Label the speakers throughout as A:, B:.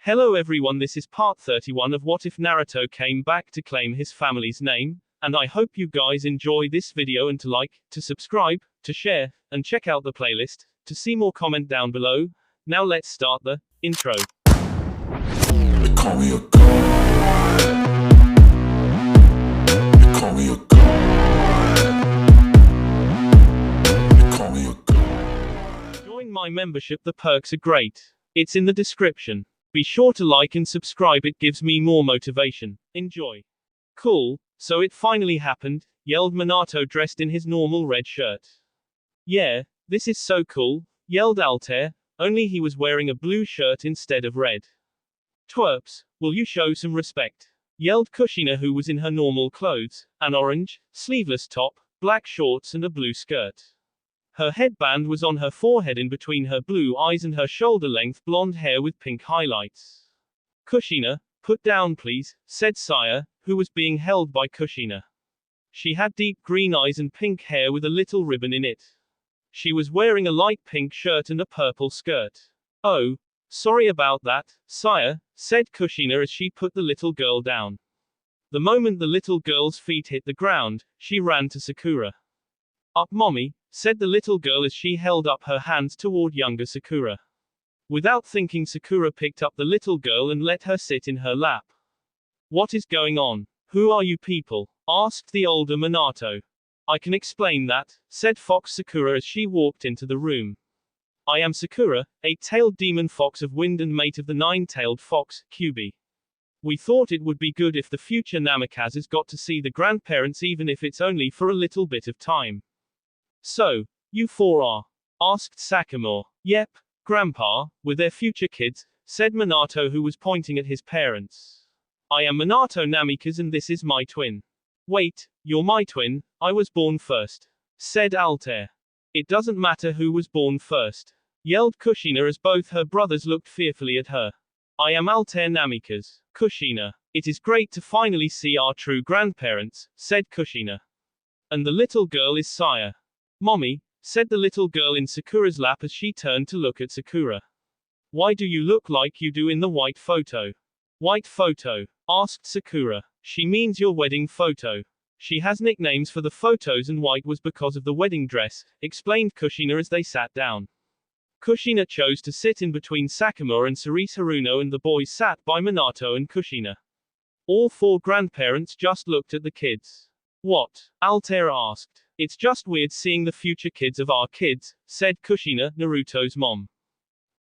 A: Hello everyone, this is part 31 of What If Naruto Came Back to Claim His Family's Name, and I hope you guys enjoy this video and to like, to subscribe, to share, and check out the playlist, to see more comment down below. Now let's start the intro.
B: They call me a god. They call me a god. They call me a god.
A: Join my membership, the perks are great. It's in the description. Be sure to like and subscribe, it gives me more motivation. Enjoy. Cool, so it finally happened, yelled Minato dressed in his normal red shirt. Yeah, this is so cool, yelled Altair, only he was wearing a blue shirt instead of red. Twerps, will you show some respect? Yelled Kushina, who was in her normal clothes, an orange, sleeveless top, black shorts and a blue skirt. Her headband was on her forehead in between her blue eyes and her shoulder-length blonde hair with pink highlights. Kushina, put down please, said Saya, who was being held by Kushina. She had deep green eyes and pink hair with a little ribbon in it. She was wearing a light pink shirt and a purple skirt. Oh, sorry about that, Saya, said Kushina as she put the little girl down. The moment the little girl's feet hit the ground, she ran to Sakura. Up mommy, said the little girl as she held up her hands toward younger Sakura. Without thinking, Sakura picked up the little girl and let her sit in her lap. What is going on? Who are you people? Asked the older Minato. I can explain that, said Fox Sakura as she walked into the room. I am Sakura, 8-tailed demon fox of wind and mate of the 9-tailed fox, Kyuubi. We thought it would be good if the future Namikazes got to see the grandparents, even if it's only for a little bit of time. So, you four are? Asked Sakura. Yep, Grandpa, with their future kids, said Minato, who was pointing at his parents. I am Minato Namikaze and this is my twin. Wait, you're my twin, I was born first, said Altair. It doesn't matter who was born first, yelled Kushina as both her brothers looked fearfully at her. I am Altair Namikaze. Kushina. It is great to finally see our true grandparents, said Kushina. And the little girl is Saya. Mommy, said the little girl in Sakura's lap as she turned to look at Sakura. Why do you look like you do in the white photo? White photo? Asked Sakura. She means your wedding photo. She has nicknames for the photos and white was because of the wedding dress, explained Kushina as they sat down. Kushina chose to sit in between Sakura and Cerise Haruno, and the boys sat by Minato and Kushina. All four grandparents just looked at the kids. What? Altair asked. It's just weird seeing the future kids of our kids, said Kushina, Naruto's mom.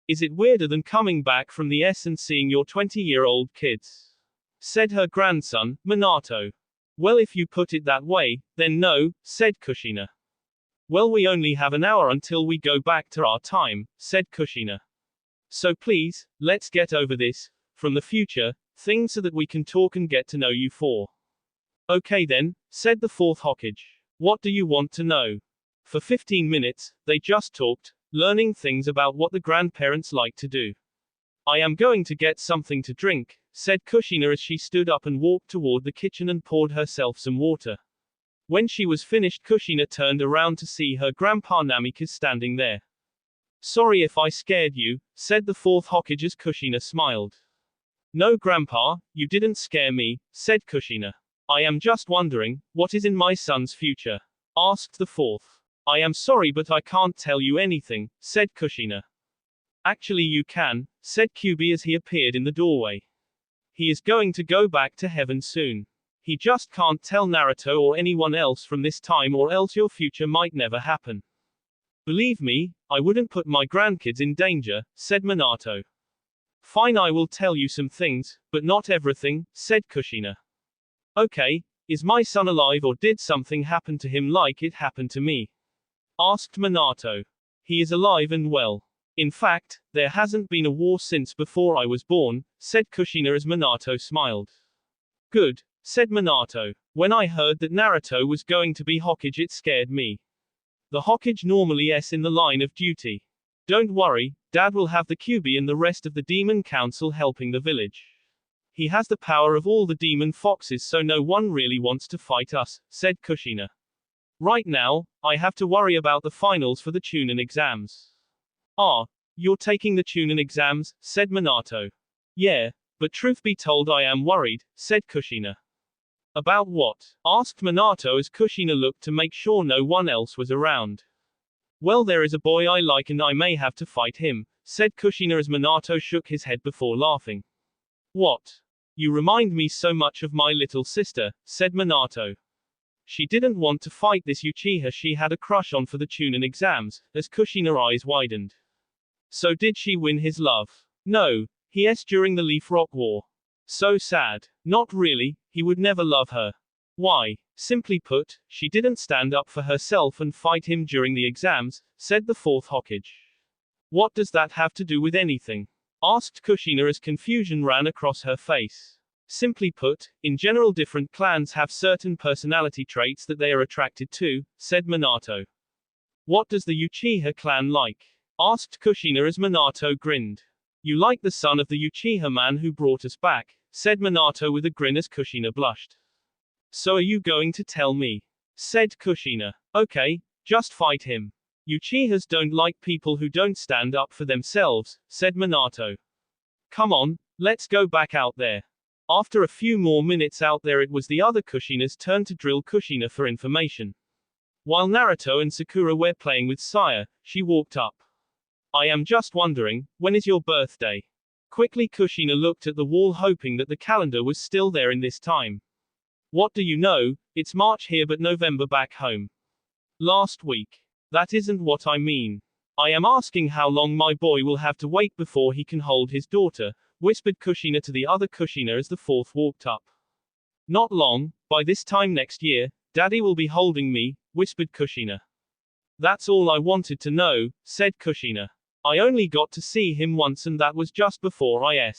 A: Is it weirder than coming back from the S and seeing your 20-year-old kids? Said her grandson, Minato. Well, if you put it that way, then no, said Kushina. Well, we only have an hour until we go back to our time, said Kushina. So please, let's get over this, from the future, thing so that we can talk and get to know you four. Okay then, said the fourth Hokage. What do you want to know? For 15 minutes, they just talked, learning things about what the grandparents like to do. I am going to get something to drink, said Kushina as she stood up and walked toward the kitchen and poured herself some water. When she was finished, Kushina turned around to see her grandpa Namikaze standing there. Sorry if I scared you, said the fourth Hokage as Kushina smiled. No grandpa, you didn't scare me, said Kushina. I am just wondering, what is in my son's future? Asked the fourth. I am sorry but I can't tell you anything, said Kushina. Actually you can, said Kyuubi as he appeared in the doorway. He is going to go back to heaven soon. He just can't tell Naruto or anyone else from this time, or else your future might never happen. Believe me, I wouldn't put my grandkids in danger, said Minato. Fine, I will tell you some things, but not everything, said Kushina. Okay, is my son alive or did something happen to him like it happened to me? Asked Minato. He is alive and well. In fact, there hasn't been a war since before I was born, said Kushina as Minato smiled. Good, said Minato. When I heard that Naruto was going to be Hokage, it scared me. The Hokage normally is in the line of duty. Don't worry, Dad will have the Kyuubi and the rest of the Demon Council helping the village. He has the power of all the demon foxes, so no one really wants to fight us, said Kushina. Right now, I have to worry about the finals for the Chunin exams. Ah, you're taking the Chunin exams, said Minato. Yeah, but truth be told I am worried, said Kushina. About what? Asked Minato as Kushina looked to make sure no one else was around. Well, there is a boy I like and I may have to fight him, said Kushina as Minato shook his head before laughing. What? You remind me so much of my little sister, said Minato. She didn't want to fight this Uchiha she had a crush on for the Chunin exams, as Kushina's eyes widened. So did she win his love? No, he during the Leaf Rock War. So sad. Not really, he would never love her. Why? Simply put, she didn't stand up for herself and fight him during the exams, said the fourth Hokage. What does that have to do with anything? Asked Kushina as confusion ran across her face. Simply put, in general different clans have certain personality traits that they are attracted to, said Minato. What does the Uchiha clan like? Asked Kushina as Minato grinned. You like the son of the Uchiha man who brought us back, said Minato with a grin as Kushina blushed. So are you going to tell me? Said Kushina. Okay, just fight him. Uchihas don't like people who don't stand up for themselves, said Minato. Come on, let's go back out there. After a few more minutes out there it was the other Kushina's turn to drill Kushina for information. While Naruto and Sakura were playing with Saya, she walked up. I am just wondering, when is your birthday? Quickly Kushina looked at the wall hoping that the calendar was still there in this time. What do you know, it's March here but November back home. Last week. That isn't what I mean. I am asking how long my boy will have to wait before he can hold his daughter, whispered Kushina to the other Kushina as the fourth walked up. Not long, by this time next year, Daddy will be holding me, whispered Kushina. That's all I wanted to know, said Kushina. I only got to see him once and that was just before I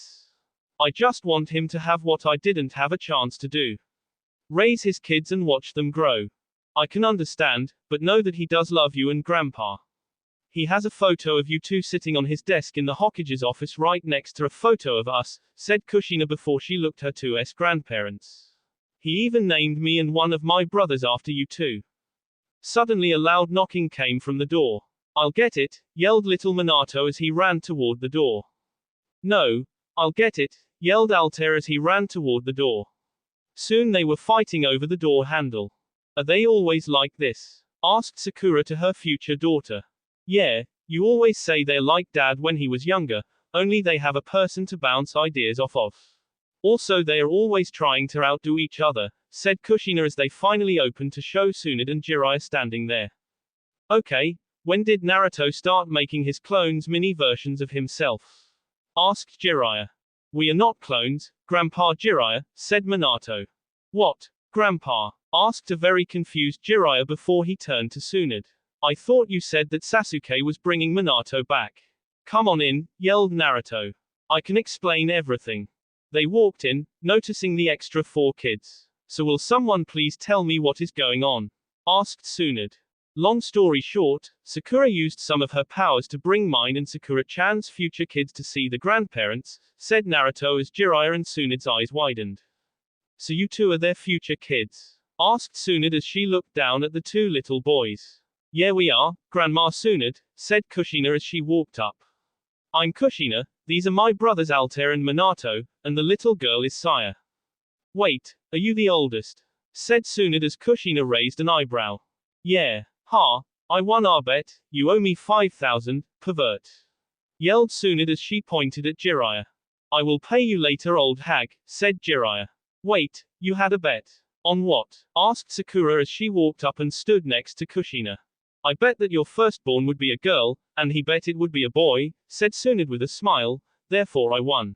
A: just want him to have what I didn't have a chance to do. Raise his kids and watch them grow. I can understand, but know that he does love you and Grandpa. He has a photo of you two sitting on his desk in the Hokage's office right next to a photo of us, said Kushina before she looked her two grandparents. He even named me and one of my brothers after you two. Suddenly a loud knocking came from the door. I'll get it, yelled little Minato as he ran toward the door. No, I'll get it, yelled Altair as he ran toward the door. Soon they were fighting over the door handle. Are they always like this? Asked Sakura to her future daughter. Yeah, you always say they're like Dad when he was younger, only they have a person to bounce ideas off of. Also they are always trying to outdo each other, said Kushina as they finally opened to show Tsunade and Jiraiya standing there. Okay, when did Naruto start making his clones mini versions of himself? Asked Jiraiya. We are not clones, Grandpa Jiraiya, said Minato. What, Grandpa? Asked a very confused Jiraiya before he turned to Tsunade. I thought you said that Sasuke was bringing Minato back. Come on in, yelled Naruto. I can explain everything. They walked in, noticing the extra 4 kids. So will someone please tell me what is going on? Asked Tsunade. Long story short, Sakura used some of her powers to bring mine and Sakura-chan's future kids to see the grandparents, said Naruto as Jiraiya and Tsunade's eyes widened. So you two are their future kids? Asked Tsunade as she looked down at the 2 little boys. Yeah we are, Grandma Tsunade, said Kushina as she walked up. I'm Kushina, these are my brothers Altair and Minato, and the little girl is Saya. Wait, are you the oldest? Said Tsunade as Kushina raised an eyebrow. Yeah. Ha, I won our bet, you owe me 5,000, pervert. Yelled Tsunade as she pointed at Jiraiya. I will pay you later old hag, said Jiraiya. Wait, you had a bet. On what? Asked Sakura as she walked up and stood next to Kushina. I bet that your firstborn would be a girl, and he bet it would be a boy, said Tsunade with a smile, therefore I won.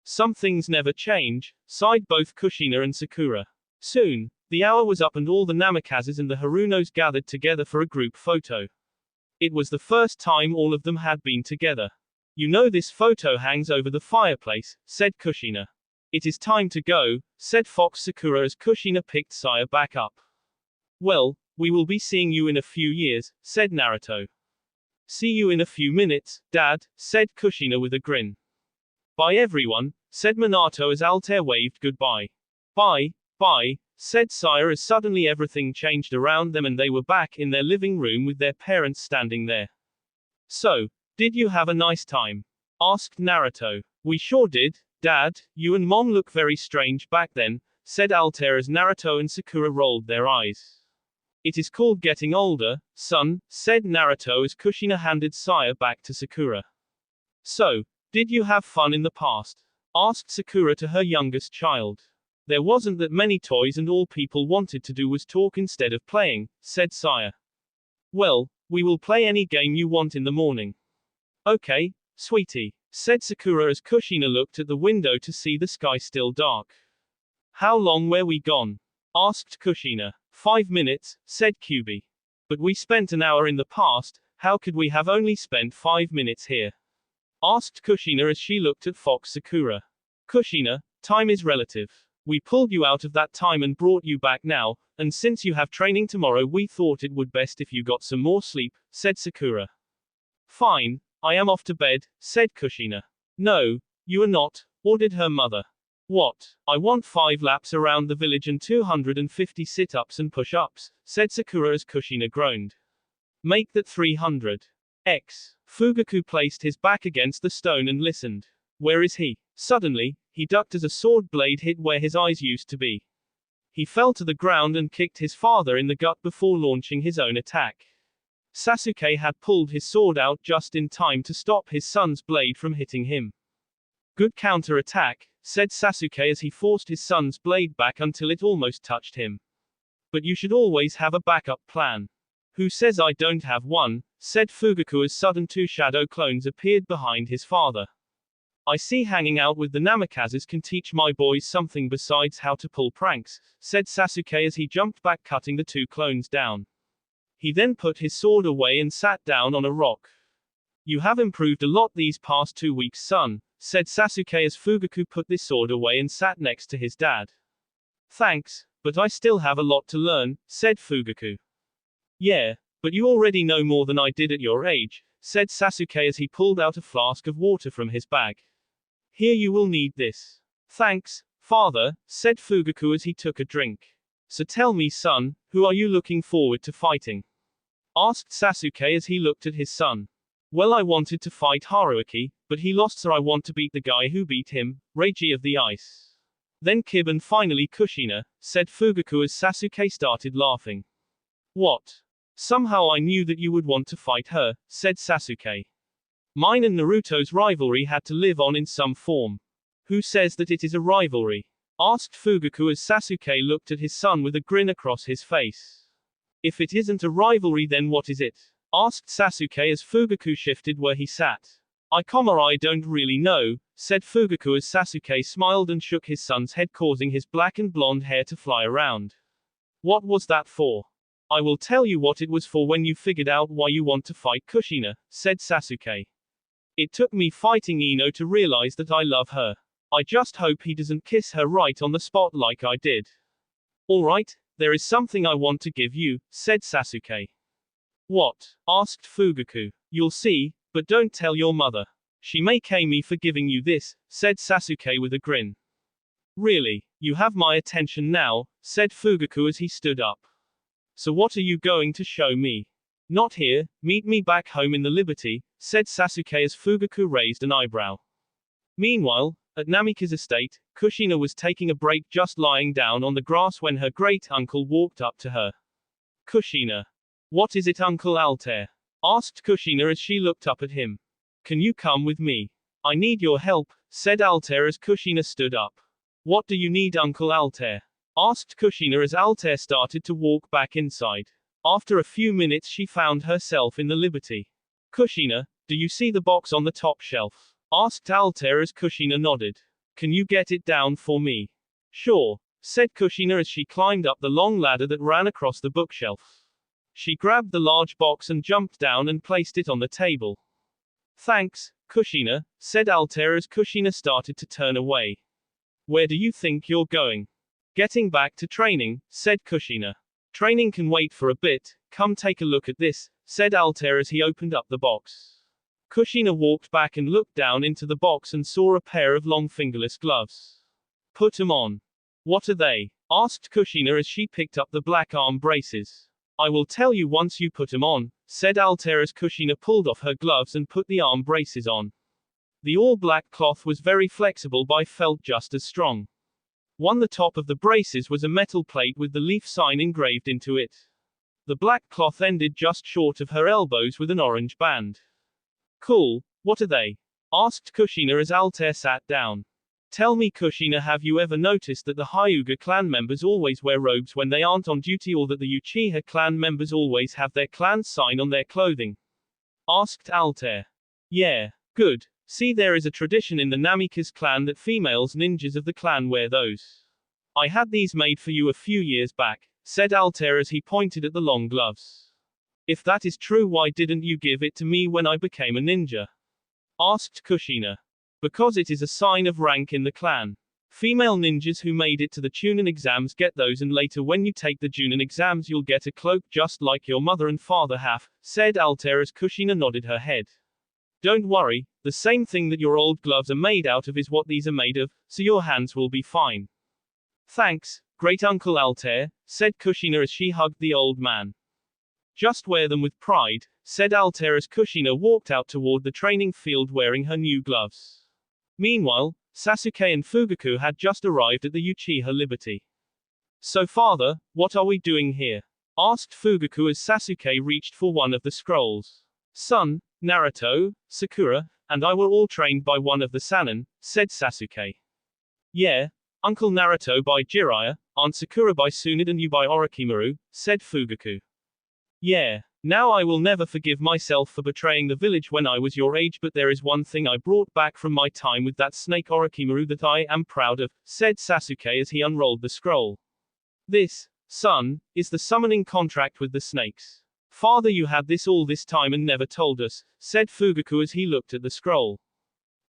A: Some things never change, sighed both Kushina and Sakura. Soon, the hour was up and all the Namikazes and the Harunos gathered together for a group photo. It was the first time all of them had been together. You know this photo hangs over the fireplace, said Kushina. It is time to go, said Fox Sakura as Kushina picked Saya back up. Well, we will be seeing you in a few years, said Naruto. See you in a few minutes, Dad, said Kushina with a grin. Bye everyone, said Minato as Altair waved goodbye. Bye, bye, said Saya as suddenly everything changed around them and they were back in their living room with their parents standing there. So, did you have a nice time? Asked Naruto. We sure did, Dad. You and Mom look very strange back then, said Altair as Naruto and Sakura rolled their eyes. It is called getting older, son, said Naruto as Kushina handed Saya back to Sakura. So, did you have fun in the past? Asked Sakura to her youngest child. There wasn't that many toys and all people wanted to do was talk instead of playing, said Saya. Well, we will play any game you want in the morning. Okay, sweetie, said Sakura as Kushina looked at the window to see the sky still dark. How long were we gone? Asked Kushina. 5 minutes, said Kyubi. But we spent an hour in the past, how could we have only spent 5 minutes here? Asked Kushina as she looked at Fox Sakura. Kushina, time is relative. We pulled you out of that time and brought you back now, and since you have training tomorrow we thought it would best if you got some more sleep, said Sakura. Fine, I am off to bed, said Kushina. No, you are not, ordered her mother. What? I want 5 laps around the village and 250 sit-ups and push-ups, said Sakura as Kushina groaned. Make that 300. Fugaku placed his back against the stone and listened. Where is he? Suddenly, he ducked as a sword blade hit where his eyes used to be. He fell to the ground and kicked his father in the gut before launching his own attack. Sasuke had pulled his sword out just in time to stop his son's blade from hitting him. Good counter-attack, said Sasuke as he forced his son's blade back until it almost touched him. But you should always have a backup plan. Who says I don't have one, said Fugaku as sudden 2 shadow clones appeared behind his father. I see hanging out with the Namakazes can teach my boys something besides how to pull pranks, said Sasuke as he jumped back cutting the 2 clones down. He then put his sword away and sat down on a rock. You have improved a lot these past 2 weeks, son, said Sasuke as Fugaku put the sword away and sat next to his dad. Thanks, but I still have a lot to learn, said Fugaku. Yeah, but you already know more than I did at your age, said Sasuke as he pulled out a flask of water from his bag. Here, you will need this. Thanks, father, said Fugaku as he took a drink. So tell me, son, who are you looking forward to fighting? Asked Sasuke as he looked at his son. Well, I wanted to fight Haruaki, but he lost, so I want to beat the guy who beat him, Reiji of the Ice. Then Kib and finally Kushina, said Fugaku as Sasuke started laughing. What? Somehow I knew that you would want to fight her, said Sasuke. Mine and Naruto's rivalry had to live on in some form. Who says that it is a rivalry? Asked Fugaku as Sasuke looked at his son with a grin across his face. If it isn't a rivalry, then what is it? Asked Sasuke as Fugaku shifted where he sat. I don't really know, said Fugaku as Sasuke smiled and shook his son's head, causing his black and blonde hair to fly around. What was that for? I will tell you what it was for when you figured out why you want to fight Kushina, said Sasuke. It took me fighting Ino to realize that I love her. I just hope he doesn't kiss her right on the spot like I did. Alright, there is something I want to give you, said Sasuke. What? Asked Fugaku. You'll see, but don't tell your mother. She may cane me for giving you this, said Sasuke with a grin. Really, you have my attention now, said Fugaku as he stood up. So what are you going to show me? Not here, meet me back home in the Liberty, said Sasuke as Fugaku raised an eyebrow. Meanwhile, at Namika's estate, Kushina was taking a break, just lying down on the grass when her great-uncle walked up to her. Kushina. What is it, Uncle Altair? Asked Kushina as she looked up at him. Can you come with me? I need your help, said Altair as Kushina stood up. What do you need, Uncle Altair? Asked Kushina as Altair started to walk back inside. After a few minutes she found herself in the Liberty. Kushina, do you see the box on the top shelf? Asked Altair as Kushina nodded. Can you get it down for me? Sure, said Kushina as she climbed up the long ladder that ran across the bookshelf. She grabbed the large box and jumped down and placed it on the table. Thanks, Kushina, said Altair as Kushina started to turn away. Where do you think you're going? Getting back to training, said Kushina. Training can wait for a bit, come take a look at this, said Altair as he opened up the box. Kushina walked back and looked down into the box and saw a pair of long fingerless gloves. Put 'em on. What are they? Asked Kushina as she picked up the black arm braces. I will tell you once you put 'em on, said Altair as Kushina pulled off her gloves and put the arm braces on. The all-black cloth was very flexible but felt just as strong. On the top of the braces was a metal plate with the leaf sign engraved into it. The black cloth ended just short of her elbows with an orange band. Cool, what are they? Asked Kushina as Altair sat down. Tell me Kushina, have you ever noticed that the Hyuga clan members always wear robes when they aren't on duty, or that the Uchiha clan members always have their clan sign on their clothing? Asked Altair. Yeah. Good. See, there is a tradition in the Namikaze clan that females ninjas of the clan wear those. I had these made for you a few years back, said Altair as he pointed at the long gloves. If that is true, why didn't you give it to me when I became a ninja? Asked Kushina. Because it is a sign of rank in the clan. Female ninjas who made it to the Chunin exams get those, and later when you take the Junin exams you'll get a cloak just like your mother and father have, said Altair as Kushina nodded her head. Don't worry, the same thing that your old gloves are made out of is what these are made of, so your hands will be fine. Thanks, great Uncle Altair, said Kushina as she hugged the old man. Just wear them with pride, said Altair as Kushina walked out toward the training field wearing her new gloves. Meanwhile, Sasuke and Fugaku had just arrived at the Uchiha Liberty. So father, what are we doing here? Asked Fugaku as Sasuke reached for one of the scrolls. Son, Naruto, Sakura, and I were all trained by one of the Sannin, said Sasuke. Yeah, Uncle Naruto by Jiraiya, Aunt Sakura by Tsunade, and you by Orochimaru, said Fugaku. Yeah. Now I will never forgive myself for betraying the village when I was your age, but there is one thing I brought back from my time with that snake Orochimaru that I am proud of, said Sasuke as he unrolled the scroll. This, son, is the summoning contract with the snakes. Father, you had this all this time and never told us, said Fugaku as he looked at the scroll.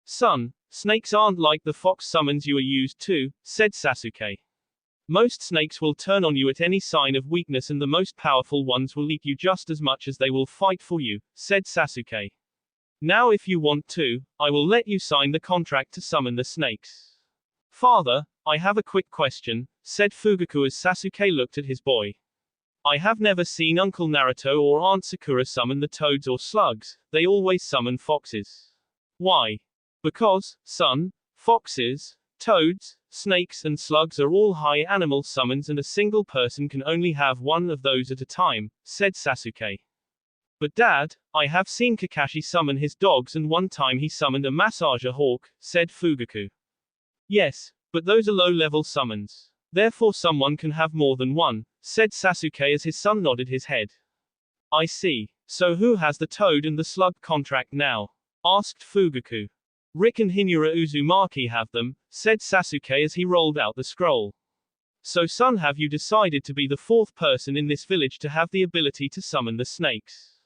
A: Son, snakes aren't like the fox summons you are used to, said Sasuke. Most snakes will turn on you at any sign of weakness, and the most powerful ones will eat you just as much as they will fight for you, said Sasuke. Now if you want to, I will let you sign the contract to summon the snakes. Father, I have a quick question, said Fugaku as Sasuke looked at his boy. I have never seen Uncle Naruto or Aunt Sakura summon the toads or slugs, they always summon foxes. Why? Because, son, foxes, toads, snakes and slugs are all high animal summons, and a single person can only have one of those at a time, said Sasuke. But Dad, I have seen Kakashi summon his dogs, and one time he summoned a massager hawk, said Fugaku. Yes, but those are low-level summons. Therefore someone can have more than one, said Sasuke as his son nodded his head. I see. So who has the toad and the slug contract now? Asked Fugaku. Rick and Hinura Uzumaki have them, said Sasuke as he rolled out the scroll. So son, have you decided to be the fourth person in this village to have the ability to summon the snakes?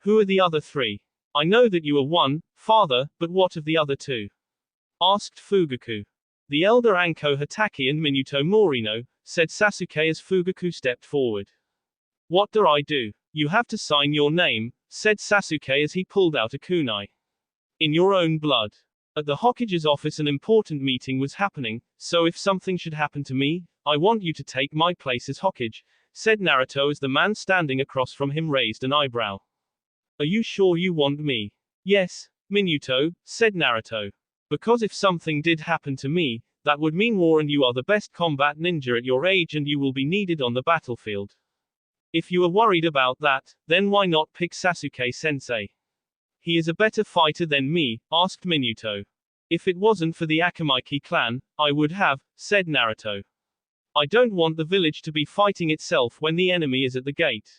A: Who are the other three? I know that you are one, father, but what of the other two? Asked Fugaku. The elder Anko Hatake and Minuto Morino, said Sasuke as Fugaku stepped forward. What do I do? You have to sign your name, said Sasuke as he pulled out a kunai. In your own blood. At the Hokage's office an important meeting was happening, so if something should happen to me, I want you to take my place as Hokage, said Naruto as the man standing across from him raised an eyebrow. Are you sure you want me? Yes, Minuto, said Naruto. Because if something did happen to me, that would mean war, and you are the best combat ninja at your age and you will be needed on the battlefield. If you are worried about that, then why not pick Sasuke-sensei? He is a better fighter than me, asked Minuto. If it wasn't for the Akamaiki clan, I would have, said Naruto. I don't want the village to be fighting itself when the enemy is at the gate.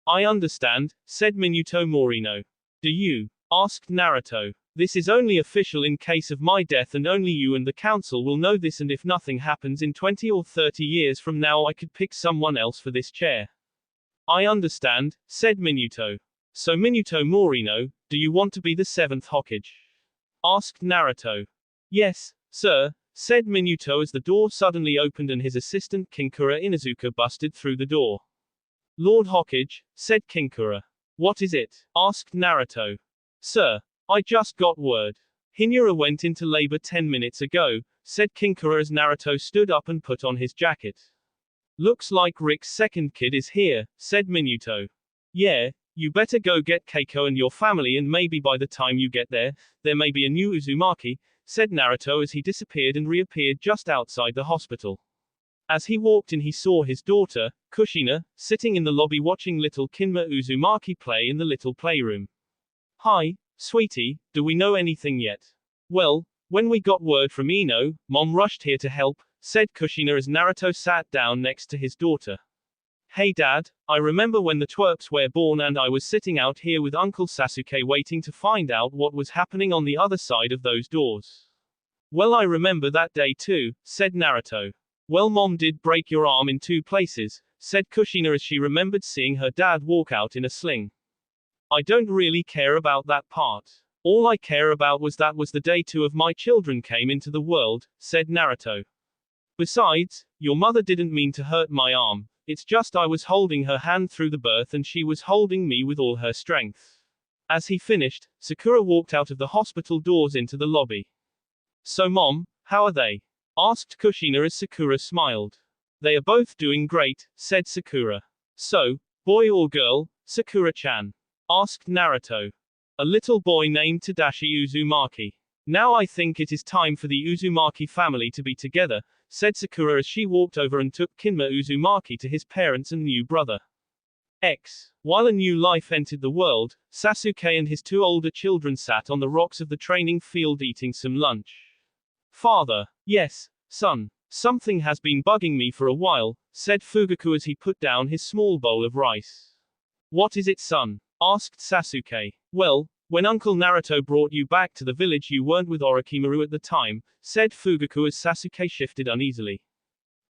A: I understand, said Minuto Morino. Do you? Asked Naruto. This is only official in case of my death, and only you and the council will know this, and if nothing happens in 20 or 30 years from now I could pick someone else for this chair. I understand, said Minuto. So Minuto Morino, do you want to be the 7th Hokage? Asked Naruto. Yes, sir, said Minuto as the door suddenly opened and his assistant Kinkura Inuzuka busted through the door. Lord Hokage, said Kinkura. What is it? Asked Naruto. Sir, I just got word. Hinura went into labor 10 minutes ago, said Kinkura as Naruto stood up and put on his jacket. Looks like Rick's second kid is here, said Minuto. Yeah, You better go get Keiko and your family, and maybe by the time you get there may be a new Uzumaki, said Naruto as he disappeared and reappeared just outside the hospital. As he walked in, he saw his daughter, Kushina, sitting in the lobby watching little Kinma Uzumaki play in the little playroom. Hi, sweetie, do we know anything yet? Well, when we got word from Ino, Mom rushed here to help, said Kushina as Naruto sat down next to his daughter. Hey Dad, I remember when the twerps were born and I was sitting out here with Uncle Sasuke waiting to find out what was happening on the other side of those doors. Well, I remember that day too, said Naruto. Well, Mom did break your arm in 2 places, said Kushina as she remembered seeing her dad walk out in a sling. I don't really care about that part. All I care about was that was the day 2 of my children came into the world, said Naruto. Besides, your mother didn't mean to hurt my arm. It's just I was holding her hand through the birth and she was holding me with all her strength. As he finished, Sakura walked out of the hospital doors into the lobby. So Mom, how are they? Asked Kushina as Sakura smiled. They are both doing great, said Sakura. So, boy or girl, Sakura-chan? Asked Naruto. A little boy named Tadashi Uzumaki. Now I think it is time for the Uzumaki family to be together, said Sakura as she walked over and took Kinma Uzumaki to his parents and new brother. While a new life entered the world, Sasuke and his 2 older children sat on the rocks of the training field eating some lunch. Father. Yes, son. Something has been bugging me for a while, said Fugaku as he put down his small bowl of rice. What is it, son? Asked Sasuke. Well, when Uncle Naruto brought you back to the village you weren't with Orochimaru at the time, said Fugaku as Sasuke shifted uneasily.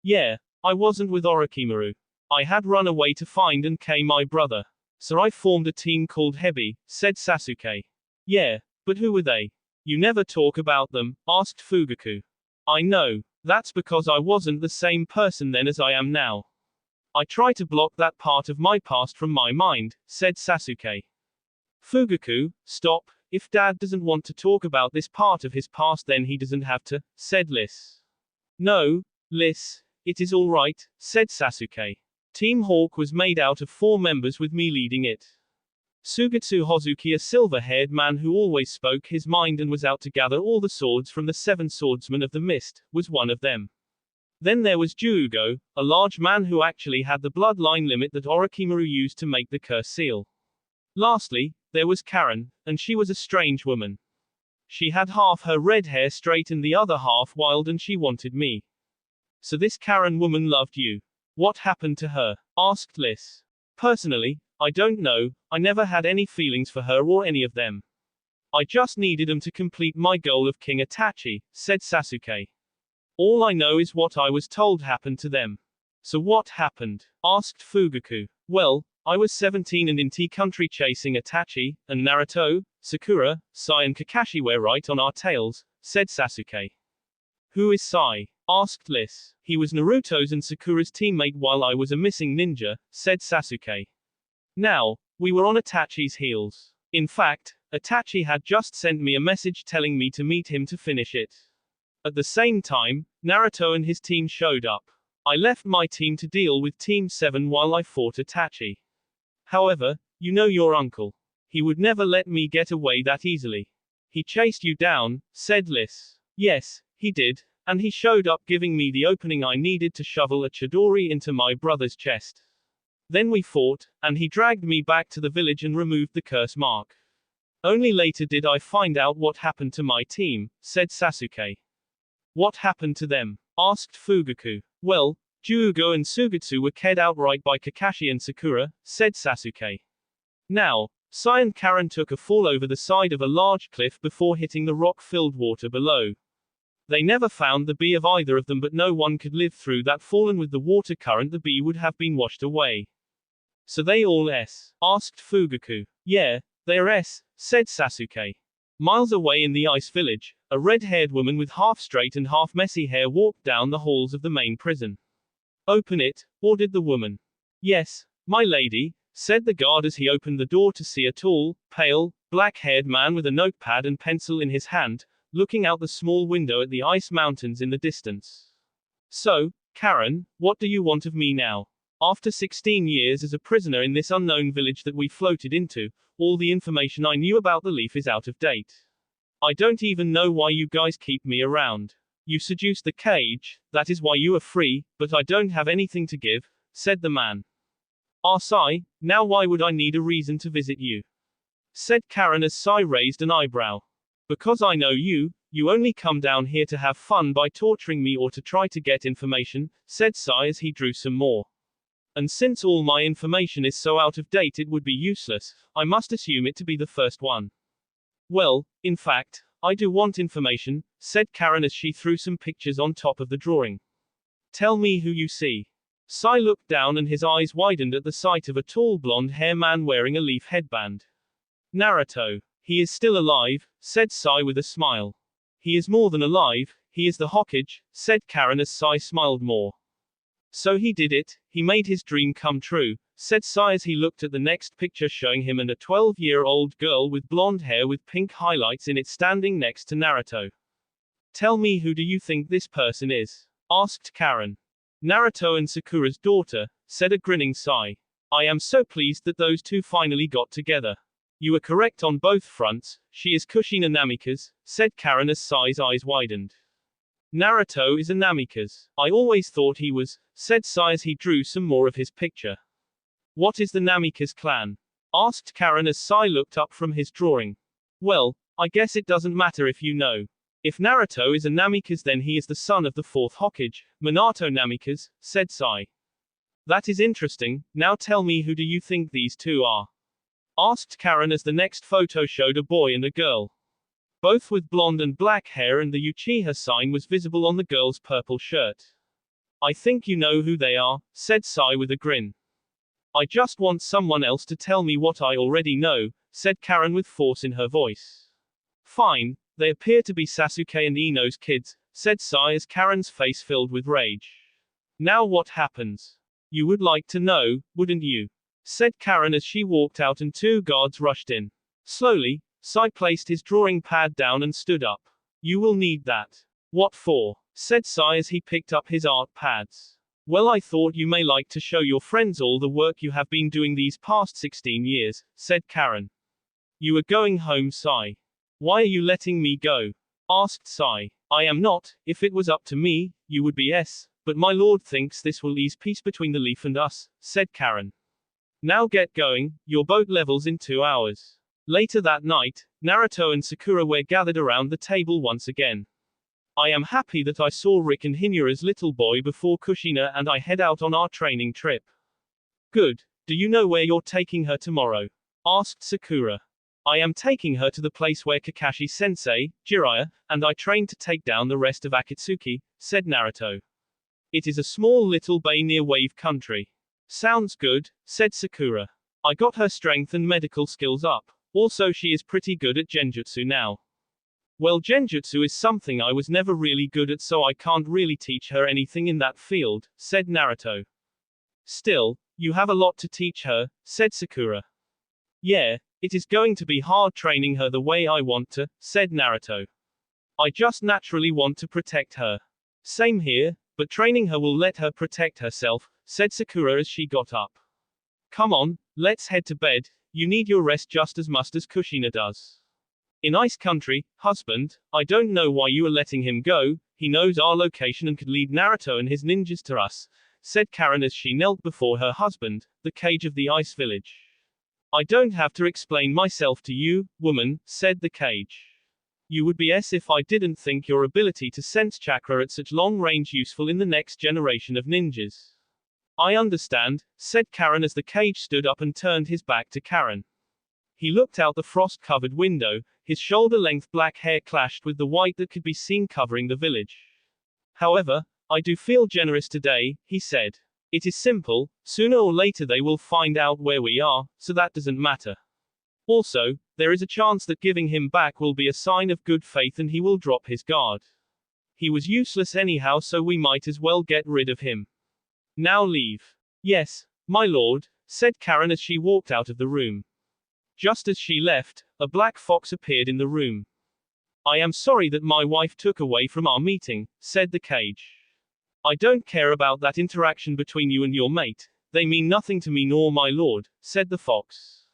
A: Yeah, I wasn't with Orochimaru. I had run away to find and kill my brother. So I formed a team called Hebi, said Sasuke. Yeah, but who were they? You never talk about them, asked Fugaku. I know. That's because I wasn't the same person then as I am now. I try to block that part of my past from my mind, said Sasuke. Fugaku, stop. If Dad doesn't want to talk about this part of his past then he doesn't have to, said Liz. No, Liz, it is all right, said Sasuke. Team Hawk was made out of 4 members with me leading it. Sugetsu Hozuki, a silver-haired man who always spoke his mind and was out to gather all the swords from the 7 swordsmen of the mist, was one of them. Then there was Juugo, a large man who actually had the bloodline limit that Orochimaru used to make the curse seal. Lastly, there was Karen, and she was a strange woman. She had half her red hair straight and the other half wild and she wanted me. So this Karen woman loved you. What happened to her? Asked Liz. Personally, I don't know, I never had any feelings for her or any of them. I just needed them to complete my goal of King Itachi, said Sasuke. All I know is what I was told happened to them. So what happened? Asked Fugaku. Well, I was 17 and in Tea Country chasing Itachi, and Naruto, Sakura, Sai and Kakashi were right on our tails, said Sasuke. Who is Sai? Asked Liz. He was Naruto's and Sakura's teammate while I was a missing ninja, said Sasuke. Now, we were on Itachi's heels. In fact, Itachi had just sent me a message telling me to meet him to finish it. At the same time, Naruto and his team showed up. I left my team to deal with Team 7 while I fought Itachi. However, you know your uncle. He would never let me get away that easily. He chased you down, said Liz. Yes, he did, and he showed up giving me the opening I needed to shovel a Chidori into my brother's chest. Then we fought, and he dragged me back to the village and removed the curse mark. Only later did I find out what happened to my team, said Sasuke. What happened to them? Asked Fugaku. Well, Juugo and Sugetsu were killed outright by Kakashi and Sakura, said Sasuke. Now, Sai and Karen took a fall over the side of a large cliff before hitting the rock-filled water below. They never found the bee of either of them, but no one could live through that fall, and with the water current the bee would have been washed away. So they all asked Fugaku. Yeah, they are said Sasuke. Miles away in the ice village, a red-haired woman with half-straight and half-messy hair walked down the halls of the main prison. Open it, ordered the woman. Yes, my lady, said the guard as he opened the door to see a tall, pale, black-haired man with a notepad and pencil in his hand, looking out the small window at the ice mountains in the distance. So, Karen, what do you want of me now? After 16 years as a prisoner in this unknown village that we floated into, all the information I knew about the leaf is out of date. I don't even know why you guys keep me around. You seduced the cage, that is why you are free, but I don't have anything to give, said the man. Sai, now why would I need a reason to visit you? Said Karen as Sai raised an eyebrow. Because I know you only come down here to have fun by torturing me or to try to get information, said Sai as he drew some more. And since all my information is so out of date it would be useless, I must assume it to be the first one. Well, in fact, I do want information, said Karen as she threw some pictures on top of the drawing. Tell me who you see. Sai looked down and his eyes widened at the sight of a tall blonde-hair man wearing a leaf headband. Naruto. He is still alive, said Sai with a smile. He is more than alive, he is the Hokage, said Karen as Sai smiled more. So he did it, he made his dream come true, said Sai as he looked at the next picture showing him and a 12-year-old girl with blonde hair with pink highlights in it standing next to Naruto. Tell me who do you think this person is? Asked Karen. Naruto and Sakura's daughter, said a grinning Sai. I am so pleased that those two finally got together. You are correct on both fronts, she is Kushina Namikaze, said Karen as Sai's eyes widened. Naruto is a Namikaze. I always thought he was, said Sai as he drew some more of his picture. What is the Namikaze clan? Asked Karen as Sai looked up from his drawing. Well, I guess it doesn't matter if you know. If Naruto is a Namikaze then he is the son of the fourth Hokage, Minato Namikaze, said Sai. That is interesting, now tell me who do you think these two are? Asked Karen as the next photo showed a boy and a girl. Both with blonde and black hair and the Uchiha sign was visible on the girl's purple shirt. I think you know who they are, said Sai with a grin. I just want someone else to tell me what I already know, said Karen with force in her voice. Fine, they appear to be Sasuke and Ino's kids, said Sai as Karen's face filled with rage. Now what happens? You would like to know, wouldn't you? Said Karen as she walked out and two guards rushed in. Slowly, Sai placed his drawing pad down and stood up. You will need that. What for? Said Sai as he picked up his art pads. Well, I thought you may like to show your friends all the work you have been doing these past 16 years, said Karen. You are going home, Sai. Why are you letting me go? Asked Sai. I am not, if it was up to me, you would be yes, but my lord thinks this will ease peace between the leaf and us, said Karen. Now get going, your boat levels in 2 hours. Later that night, Naruto and Sakura were gathered around the table once again. I am happy that I saw Rick and Hinura's little boy before Kushina and I head out on our training trip. Good. Do you know where you're taking her tomorrow? Asked Sakura. I am taking her to the place where Kakashi-sensei, Jiraiya, and I trained to take down the rest of Akatsuki, said Naruto. It is a small little bay near Wave Country. Sounds good, said Sakura. I got her strength and medical skills up. Also she is pretty good at genjutsu now. Well, genjutsu is something I was never really good at so I can't really teach her anything in that field, said Naruto. Still, you have a lot to teach her, said Sakura. Yeah, it is going to be hard training her the way I want to, said Naruto. I just naturally want to protect her. Same here, but training her will let her protect herself, said Sakura as she got up. Come on, let's head to bed, you need your rest just as much as Kushina does. In Ice Country, husband, I don't know why you are letting him go, he knows our location and could lead Naruto and his ninjas to us, said Karen as she knelt before her husband, the cage of the ice village. I don't have to explain myself to you, woman, said the cage. You would be if I didn't think your ability to sense chakra at such long range useful in the next generation of ninjas. I understand, said Karen as the cage stood up and turned his back to Karen. He looked out the frost-covered window, his shoulder-length black hair clashed with the white that could be seen covering the village. However, I do feel generous today, he said. It is simple, sooner or later they will find out where we are, so that doesn't matter. Also, there is a chance that giving him back will be a sign of good faith and he will drop his guard. He was useless anyhow so we might as well get rid of him. Now leave. Yes, my lord, said Karen as she walked out of the room. Just as she left, a black fox appeared in the room. I am sorry that my wife took away from our meeting, said the cage. I don't care about that interaction between you and your mate, They mean nothing to me nor my lord, said the fox.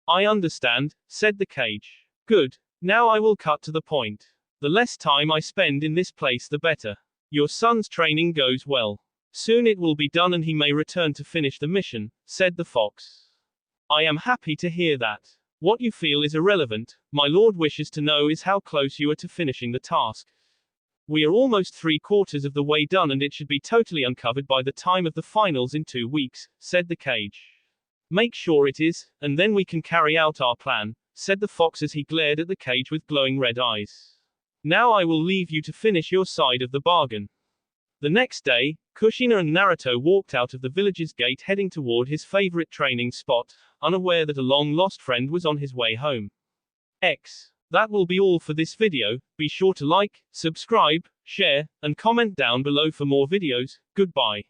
A: I understand, said the cage. Good. Now I will cut to the point. The less time I spend in this place the better. Your son's training goes well. Soon it will be done and he may return to finish the mission, said the fox. I am happy to hear that. What you feel is irrelevant, my lord wishes to know is how close you are to finishing the task. We are almost 3/4 of the way done and it should be totally uncovered by the time of the finals in 2 weeks, said the cage. Make sure it is, and then we can carry out our plan, said the fox as he glared at the cage with glowing red eyes. Now I will leave you to finish your side of the bargain. The next day, Kushina and Naruto walked out of the village's gate heading toward his favorite training spot, unaware that a long-lost friend was on his way home. That will be all for this video. Be sure to like, subscribe, share, and comment down below for more videos. Goodbye.